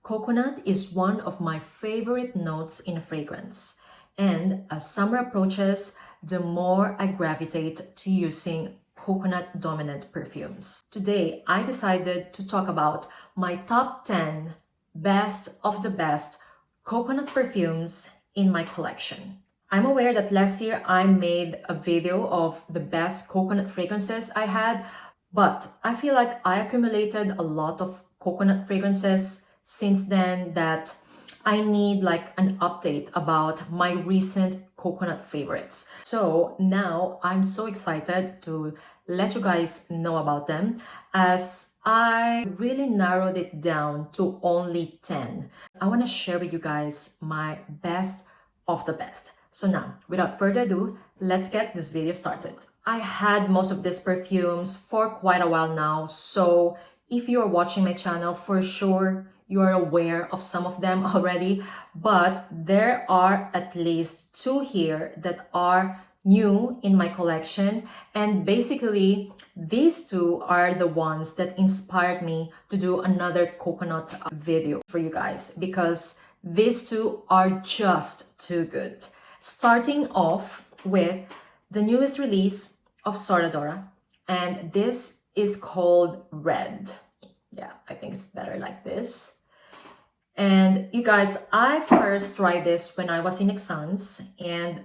Coconut is one of my favorite notes in a fragrance, and as summer approaches, the more I gravitate to using coconut dominant perfumes. Today, I decided to talk about my top 10 best of the best coconut perfumes in my collection. I'm aware that last year I made a video of the best coconut fragrances I had, but I feel like I accumulated a lot of coconut fragrances since then that I need like an update about my recent coconut favorites. So now I'm so excited to let you guys know about them, as I really narrowed it down to only 10. I want to share with you guys my best of the best. So now, without further ado, let's get this video started. I had most of these perfumes for quite a while now, so if you are watching my channel, for sure you are aware of some of them already, but there are at least 2 here that are new in my collection, and basically these 2 are the ones that inspired me to do another coconut video for you guys, because these 2 are just too good. Starting off with the newest release of Dora, and this is called Red. Yeah, I think it's better like this. And you guys, I first tried this when I was in Exans, and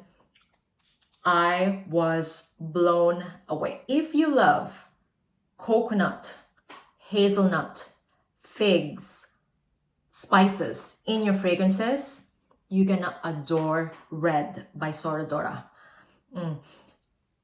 I was blown away. If you love coconut, hazelnut, figs, spices in your fragrances, you're gonna adore Red by Dora.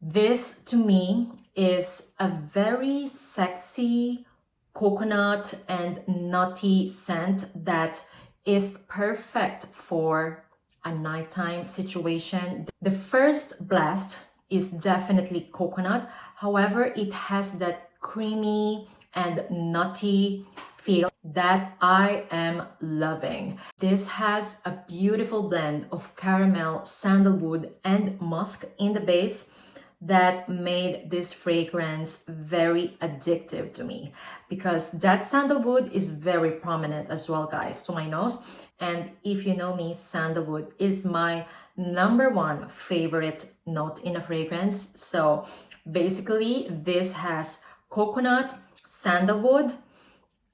This to me is a very sexy coconut and nutty scent that is perfect for a nighttime situation. The first blast is definitely coconut. However, it has that creamy and nutty feel that I am loving. This has a beautiful blend of caramel, sandalwood, and musk in the base that made this fragrance very addictive to me, because that sandalwood is very prominent as well, guys, to my nose. And if you know me, sandalwood is my #1 favorite note in a fragrance. So basically this has coconut, sandalwood,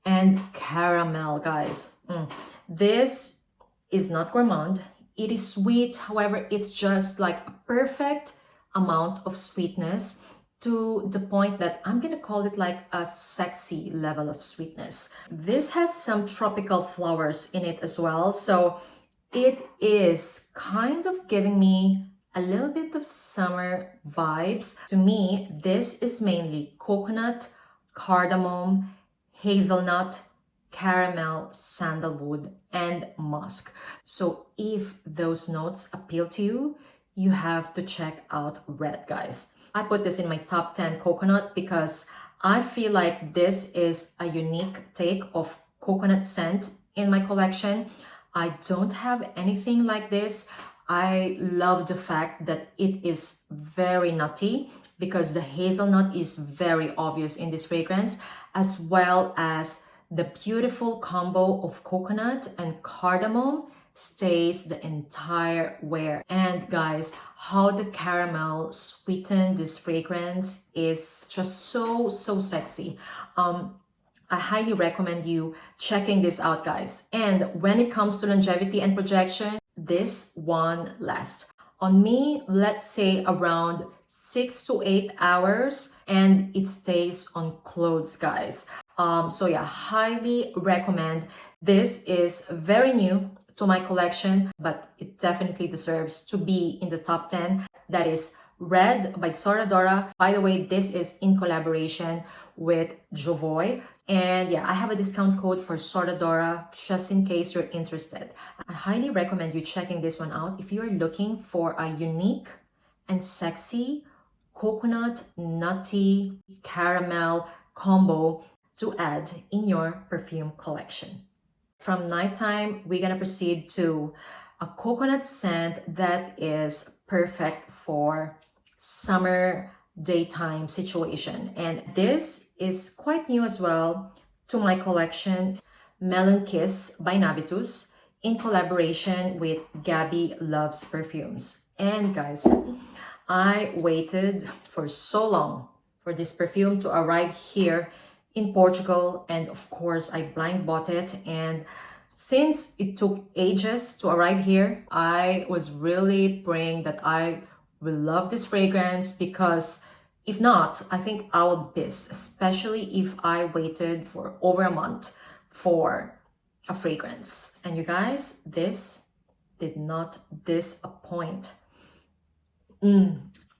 and caramel, guys. This is not gourmand, it is sweet. However, it's just like a perfect amount of sweetness, to the point that I'm gonna call it like a sexy level of sweetness. This has some tropical flowers in it as well, so it is kind of giving me a little bit of summer vibes. To me, this is mainly coconut, cardamom, hazelnut, caramel, sandalwood, and musk. So if those notes appeal to you, you have to check out Red, guys. I put this in my top 10 coconut because I feel like this is a unique take of coconut scent in my collection. I don't have anything like this. I love the fact that it is very nutty, because the hazelnut is very obvious in this fragrance, as well as the beautiful combo of coconut and cardamom stays the entire wear. And guys, how the caramel sweetened this fragrance is just so sexy. I highly recommend you checking this out, guys. And when it comes to longevity and projection, this one lasts on me, let's say around 6 to 8 hours, and it stays on clothes, guys. So yeah, highly recommend. This is very new to my collection, but it definitely deserves to be in the top 10. That is Red by Dora. By the way, this is in collaboration with Jovoy. And yeah, I have a discount code for Dora just in case you're interested. I highly recommend you checking this one out if you're looking for a unique and sexy coconut, nutty, caramel combo to add in your perfume collection. From nighttime, we're gonna proceed to a coconut scent that is perfect for summer daytime situation. And this is quite new as well to my collection. Melon Kiss by Navitus in collaboration with Gabby Loves Perfumes. And guys, I waited for so long for this perfume to arrive here in Portugal, and of course I blind bought it. And since it took ages to arrive here, I was really praying that I will love this fragrance, because if not, I think I will miss, especially if I waited for over a month for a fragrance. And you guys, this did not disappoint.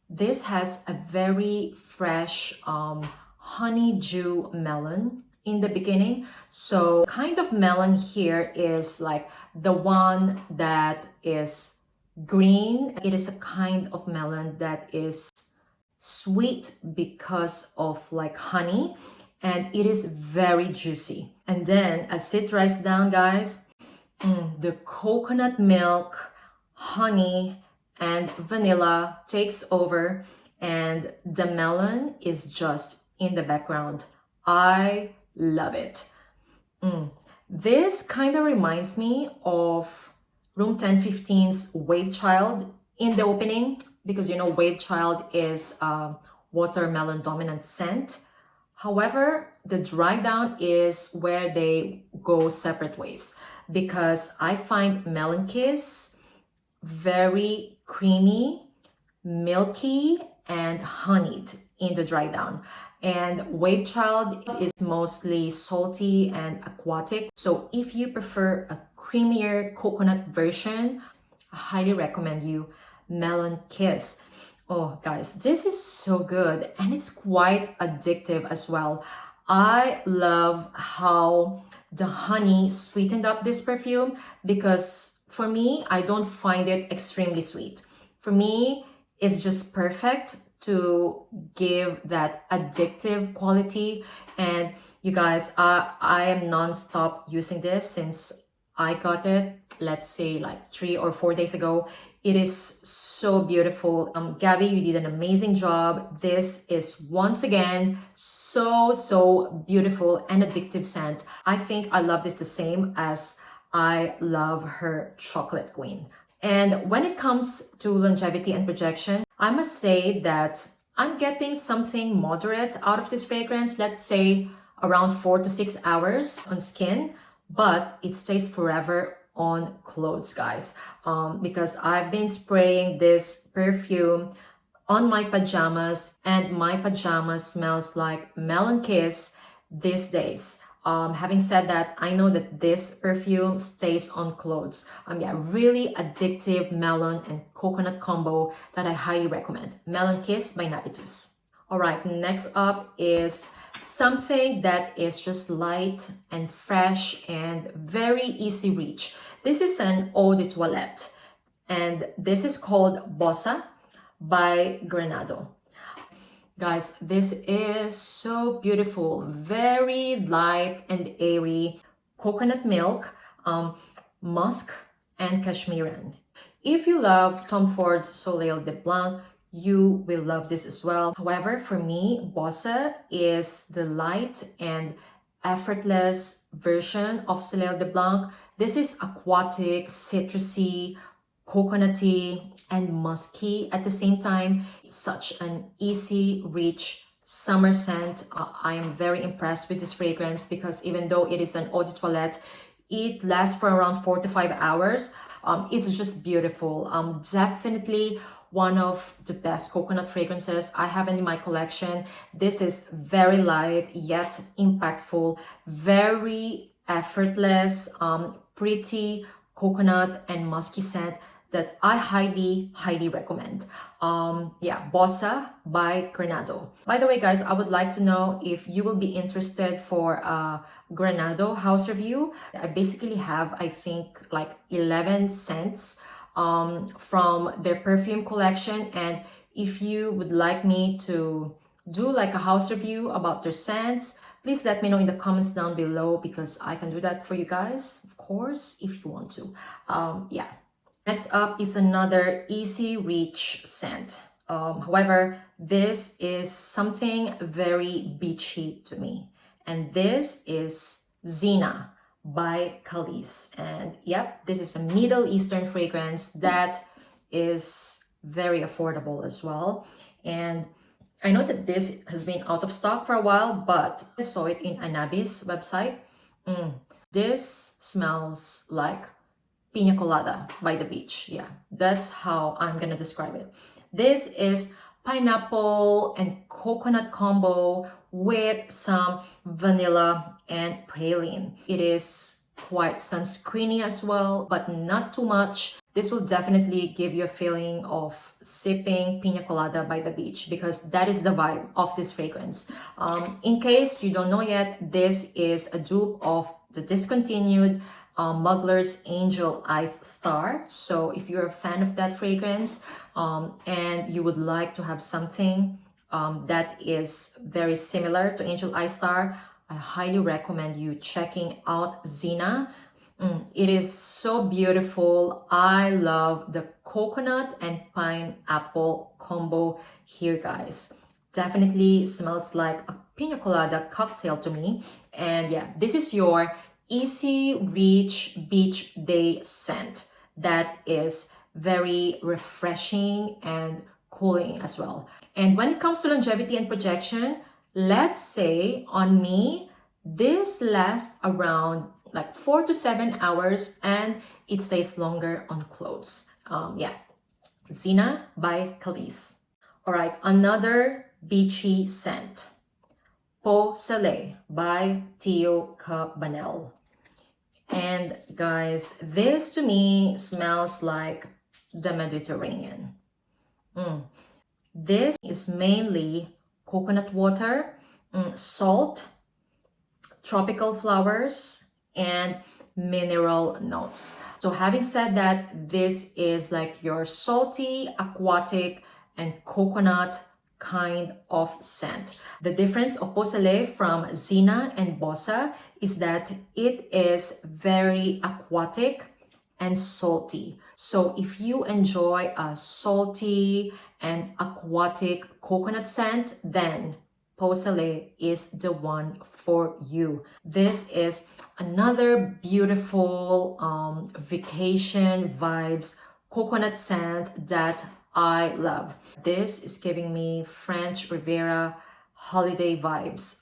This has a very fresh honeydew melon in the beginning. So kind of melon here is like the one that is green. It is a kind of melon that is sweet because of like honey, and it is very juicy. And then as it dries down, guys, the coconut milk, honey, and vanilla takes over, and the melon is just in the background. I love it. This kind of reminds me of Room 1015's Wave Child in the opening, because you know Wave Child is a watermelon dominant scent. However, the dry down is where they go separate ways, because I find Melon Kiss very creamy, milky, and honeyed in the dry down. And Wave Child is mostly salty and aquatic. So if you prefer a creamier coconut version, I highly recommend you Melon Kiss. Oh guys, this is so good, and it's quite addictive as well. I love how the honey sweetened up this perfume, because for me, I don't find it extremely sweet. For me, it's just perfect to give that addictive quality. And you guys, I am non-stop using this since I got it, let's say like 3 or 4 days ago. It is so beautiful. Gabby, you did an amazing job. This is once again so beautiful and addictive scent. I think I love this the same as I love her Chocolate Queen. And when it comes to longevity and projection, I must say that I'm getting something moderate out of this fragrance. Let's say around 4 to 6 hours on skin, but it stays forever on clothes, guys, because I've been spraying this perfume on my pajamas, and my pajamas smells like Melon Kiss these days. Having said that, I know that this perfume stays on clothes. Yeah, really addictive melon and coconut combo that I highly recommend. Melon Kiss by Navitus. All right, next up is something that is just light and fresh and very easy reach. This is an eau de toilette, and this is called Bossa by Granado. Guys, this is so beautiful, very light and airy, coconut milk, musk, and cashmeran. If you love Tom Ford's Soleil de Blanc, you will love this as well. However, for me, Bossa is the light and effortless version of Soleil de Blanc. This is aquatic, citrusy, coconutty, and musky at the same time. Such an easy reach summer scent. I am very impressed with this fragrance, because even though it is an eau de toilette, it lasts for around 4 to 5 hours. It's just beautiful. Definitely one of the best coconut fragrances I have in my collection. This is very light yet impactful, very effortless, pretty coconut and musky scent that I highly recommend. Yeah, Bossa by Granado. By the way, guys, I would like to know if you will be interested for a Granado house review. I basically have, I think, like 11 scents from their perfume collection, and if you would like me to do like a house review about their scents, please let me know in the comments down below, because I can do that for you guys, of course, if you want to. Yeah. Next up is another easy reach scent. However, this is something very beachy to me, and this is Zeena by Khalis. And yep, this is a Middle Eastern fragrance that is very affordable as well. And I know that this has been out of stock for a while, but I saw it in Anabi's website. This smells like pina colada by the beach. Yeah, that's how I'm gonna describe it. This is pineapple and coconut combo with some vanilla and praline. It is quite sunscreeny as well, but not too much. This will definitely give you a feeling of sipping pina colada by the beach, because that is the vibe of this fragrance. In case you don't know yet, this is a dupe of the discontinued Mugler's Angel Ice Star. So if you're a fan of that fragrance and you would like to have something that is very similar to Angel Ice Star, I highly recommend you checking out Zeena. It is so beautiful. I love the coconut and pineapple combo here, guys. Definitely smells like a pina colada cocktail to me. And yeah, this is your easy reach beach day scent that is very refreshing and cooling as well. And when it comes to longevity and projection, let's say on me, this lasts around like 4 to 7 hours and it stays longer on clothes. Yeah, Zeena by Khalis. All right, another beachy scent. Peau Salee by Cabanel. And guys, this to me smells like the Mediterranean. This is mainly coconut water, salt, tropical flowers, and mineral notes. So having said that, this is like your salty, aquatic, and coconut kind of scent. The difference of Peau Salee from Zeena and Bossa is that it is very aquatic and salty. So if you enjoy a salty and aquatic coconut scent, then Peau Salee is the one for you. This is another beautiful vacation vibes coconut scent that I love. This is giving me French Riviera holiday vibes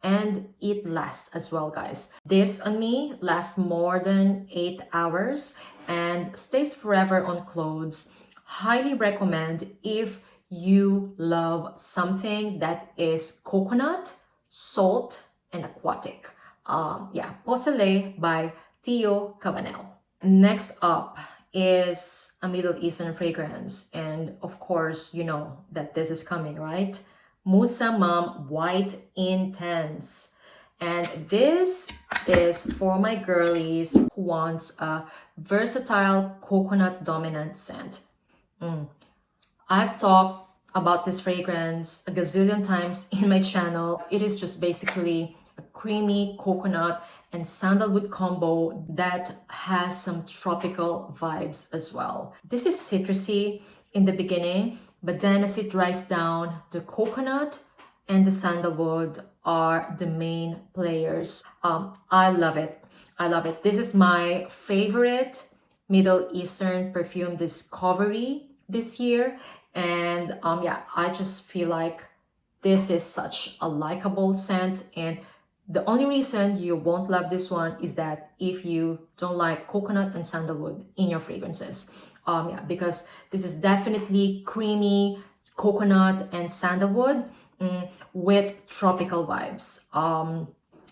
and it lasts as well, guys. This on me lasts more than 8 hours and stays forever on clothes. Highly recommend if you love something that is coconut, salt, and aquatic. Yeah, Peau Salee by Cabanel. Next up is a Middle Eastern fragrance, and of course you know that this is coming, right? Musamam White Intense. And this is for my girlies who wants a versatile coconut dominant scent. I've talked about this fragrance a gazillion times in my channel. It is just basically a creamy coconut and sandalwood combo that has some tropical vibes as well. This is citrusy in the beginning, but then as it dries down, the coconut and the sandalwood are the main players. I love it. I love it. This is my favorite Middle Eastern perfume discovery this year. And yeah, I just feel like this is such a likable scent, and the only reason you won't love this one is that if you don't like coconut and sandalwood in your fragrances. Yeah, because this is definitely creamy coconut and sandalwood with tropical vibes.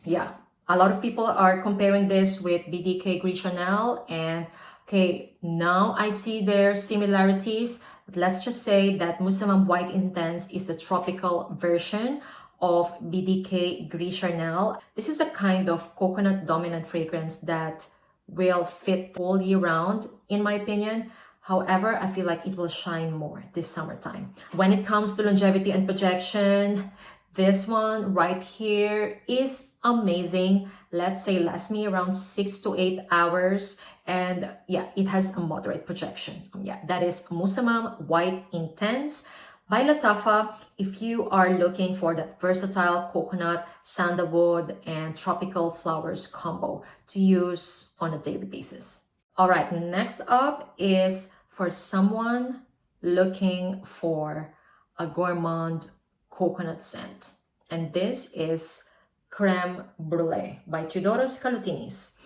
Yeah, a lot of people are comparing this with BDK Gris Chanel, and okay, now I see their similarities. But let's just say that Musamam White Intense is the tropical version of BDK Gris Chanel. This is a kind of coconut dominant fragrance that will fit all year round, in my opinion. However, I feel like it will shine more this summertime. When it comes to longevity and projection, this one right here is amazing. Let's say lasts me around 6 to 8 hours. And yeah, it has a moderate projection. Yeah, that is Musamam White Intense by Lattafa, if you are looking for that versatile coconut, sandalwood, and tropical flowers combo to use on a daily basis. All right, next up is for someone looking for a gourmand coconut scent. And this is Creme Brulee by Theodoros Kalotinis.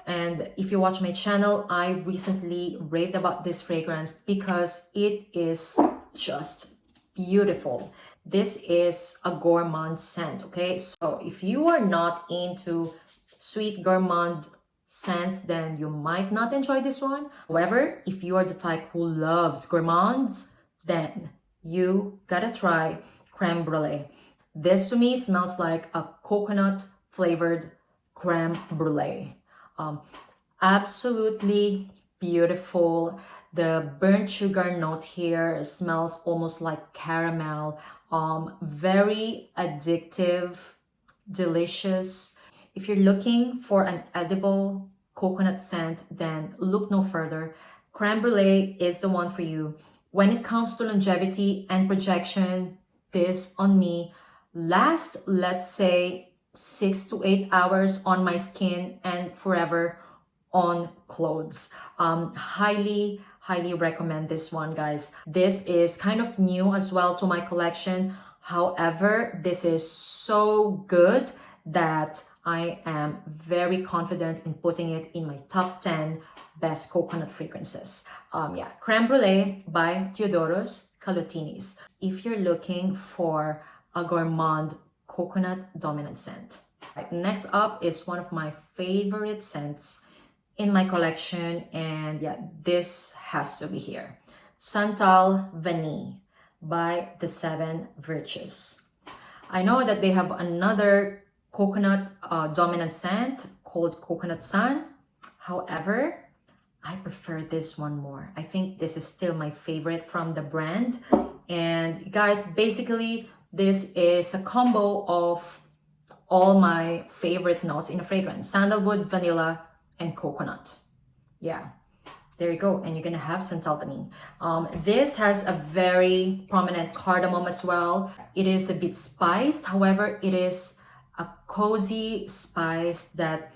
And if you watch my channel, I recently raved about this fragrance because it is just beautiful. This is a gourmand scent, okay? So if you are not into sweet gourmand scents, then you might not enjoy this one. However, if you are the type who loves gourmands, then you gotta try Creme Brulee. This to me smells like a coconut flavored creme brulee. Absolutely beautiful. The burnt sugar note here smells almost like caramel. Very addictive, delicious. If you're looking for an edible coconut scent, then look no further. Creme Brulee is the one for you. When it comes to longevity and projection, this on me lasts, let's say, 6 to 8 hours on my skin and forever on clothes. Highly recommend this one, guys. This is kind of new as well to my collection. However, this is so good that I am very confident in putting it in my top 10 best coconut fragrances. Yeah, Creme Brulee by Theodoros Kalotinis. If you're looking for a gourmand coconut dominant scent. Right, next up is one of my favorite scents in my collection, and yeah, this has to be here. Santal Vanille by the Seven Virtues. I know that they have another coconut dominant scent called Coconut Sun. However, I prefer this one more. I think this is still my favorite from the brand. And guys, basically, this is a combo of all my favorite notes in a fragrance: sandalwood, vanilla, and coconut. Yeah, there you go. And you're gonna have Santal Vanille. This has a very prominent cardamom as well. It is a bit spiced. However, it is a cozy spice that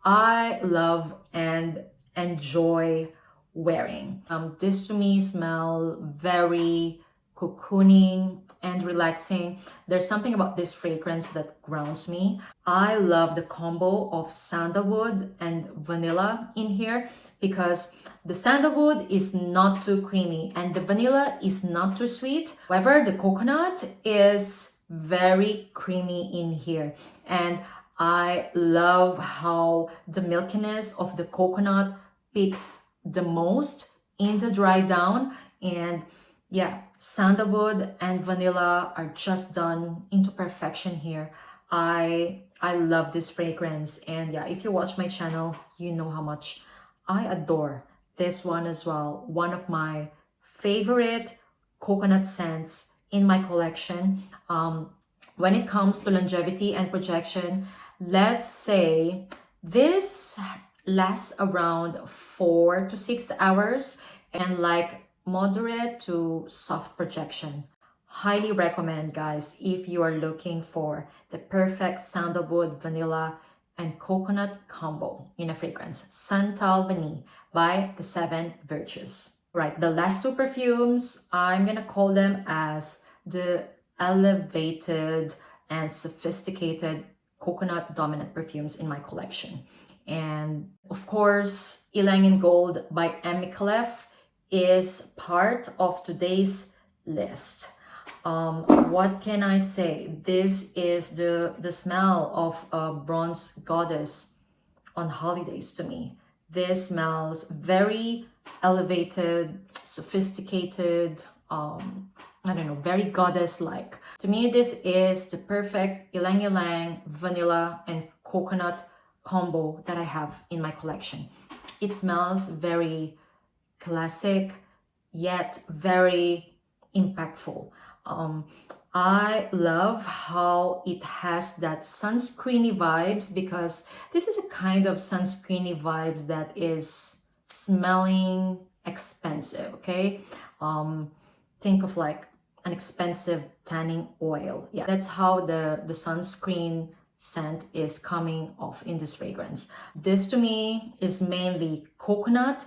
I love and enjoy wearing. This to me smell very cocooning and relaxing. There's something about this fragrance that grounds me. I love the combo of sandalwood and vanilla in here because the sandalwood is not too creamy and the vanilla is not too sweet. However, the coconut is very creamy in here, and I love how the milkiness of the coconut picks the most in the dry down. And yeah, sandalwood and vanilla are just done into perfection here. I love this fragrance, and yeah, if you watch my channel, you know how much I adore this one as well. One of my favorite coconut scents in my collection. When it comes to longevity and projection, let's say this lasts around 4 to 6 hours and like moderate to soft projection. Highly recommend, guys, if you are looking for the perfect sandalwood, vanilla, and coconut combo in a fragrance. Santal Vanille by the Seven Virtues. Right, the last two perfumes, I'm gonna call them as the elevated and sophisticated coconut dominant perfumes in my collection. And of course, Ylang in Gold by M.Micallef is part of today's list. What can I say? This is the smell of a bronze goddess on holidays to me. This smells very elevated, sophisticated, I don't know, very goddess-like. To me, this is the perfect Ylang Ylang vanilla and coconut combo that I have in my collection. It smells very classic, yet very impactful. I love how it has that sunscreeny vibes, because this is a kind of sunscreeny vibes that is smelling expensive, okay? think of like an expensive tanning oil. Yeah, that's how the sunscreen scent is coming off in this fragrance. This to me is mainly coconut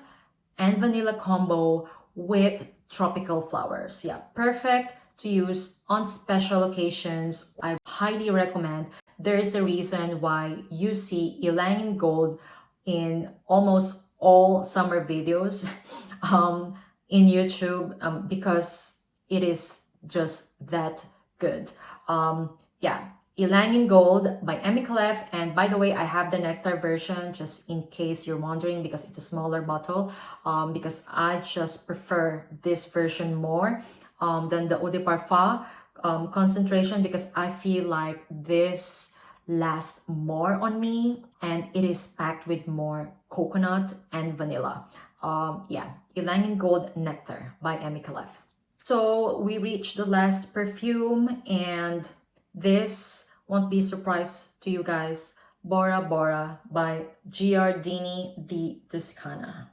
and vanilla combo with tropical flowers. Yeah, perfect to use on special occasions. I highly recommend. There is a reason why you see Ylang in gold in almost all summer videos in YouTube, because it is just that good. Yeah, Ylang in Gold by M.Micallef. And by the way, I have the Nectar version just in case you're wondering, because it's a smaller bottle, because I just prefer this version more than the Eau de Parfum concentration, because I feel like this lasts more on me and it is packed with more coconut and vanilla. Yeah, Ylang in Gold Nectar by M.Micallef. So we reached the last perfume, and this won't be a surprise to you guys. Bora Bora by Giardini di Toscana.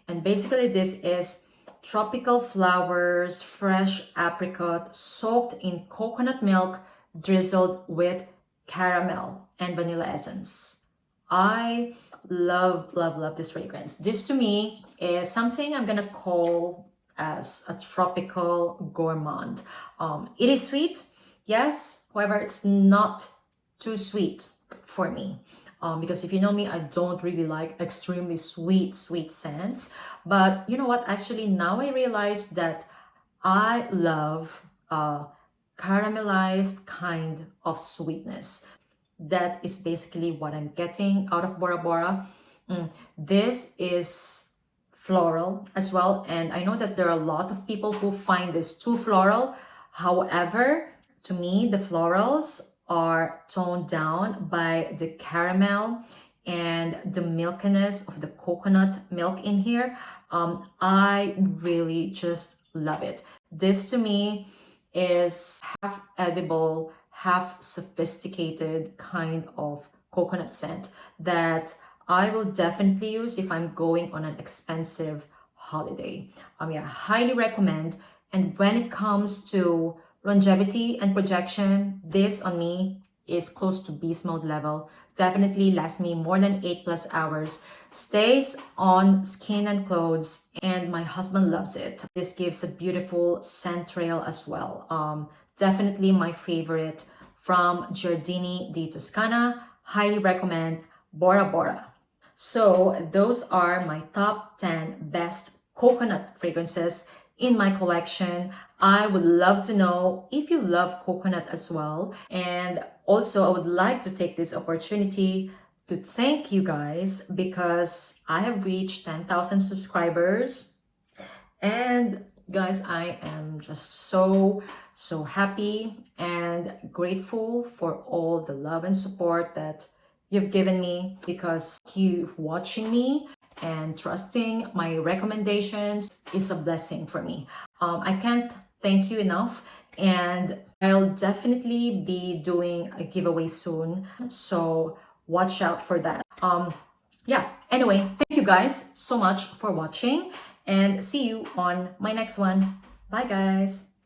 And basically this is tropical flowers, fresh apricot, soaked in coconut milk, drizzled with caramel and vanilla essence. I love, love, love this fragrance. This to me is something I'm gonna call as a tropical gourmand. It is sweet, yes, however, it's not too sweet for me. Because if you know me, I don't really like extremely sweet scents. But you know what? Actually, now I realize that I love caramelized kind of sweetness. That is basically what I'm getting out of Bora Bora. This is floral as well, and I know that there are a lot of people who find this too floral. However, to me, the florals are toned down by the caramel and the milkiness of the coconut milk in here. I really just love it. This to me is half edible, half sophisticated kind of coconut scent that I will definitely use if I'm going on an expensive holiday. Yeah, highly recommend. And when it comes to longevity and projection, this on me is close to beast mode level. Definitely lasts me more than 8+ hours. Stays on skin and clothes, and my husband loves it. This gives a beautiful scent trail as well. Definitely my favorite from Giardini di Toscana. Highly recommend Bora Bora. So those are my top 10 best coconut fragrances in my collection. I would love to know if you love coconut as well. And also I would like to take this opportunity to thank you guys, because I have reached 10,000 subscribers. And guys, I am just so happy and grateful for all the love and support that you've given me, because you watching me and trusting my recommendations is a blessing for me. I can't thank you enough, and I'll definitely be doing a giveaway soon, so watch out for that. Yeah, anyway, thank you guys so much for watching, and see you on my next one. Bye guys.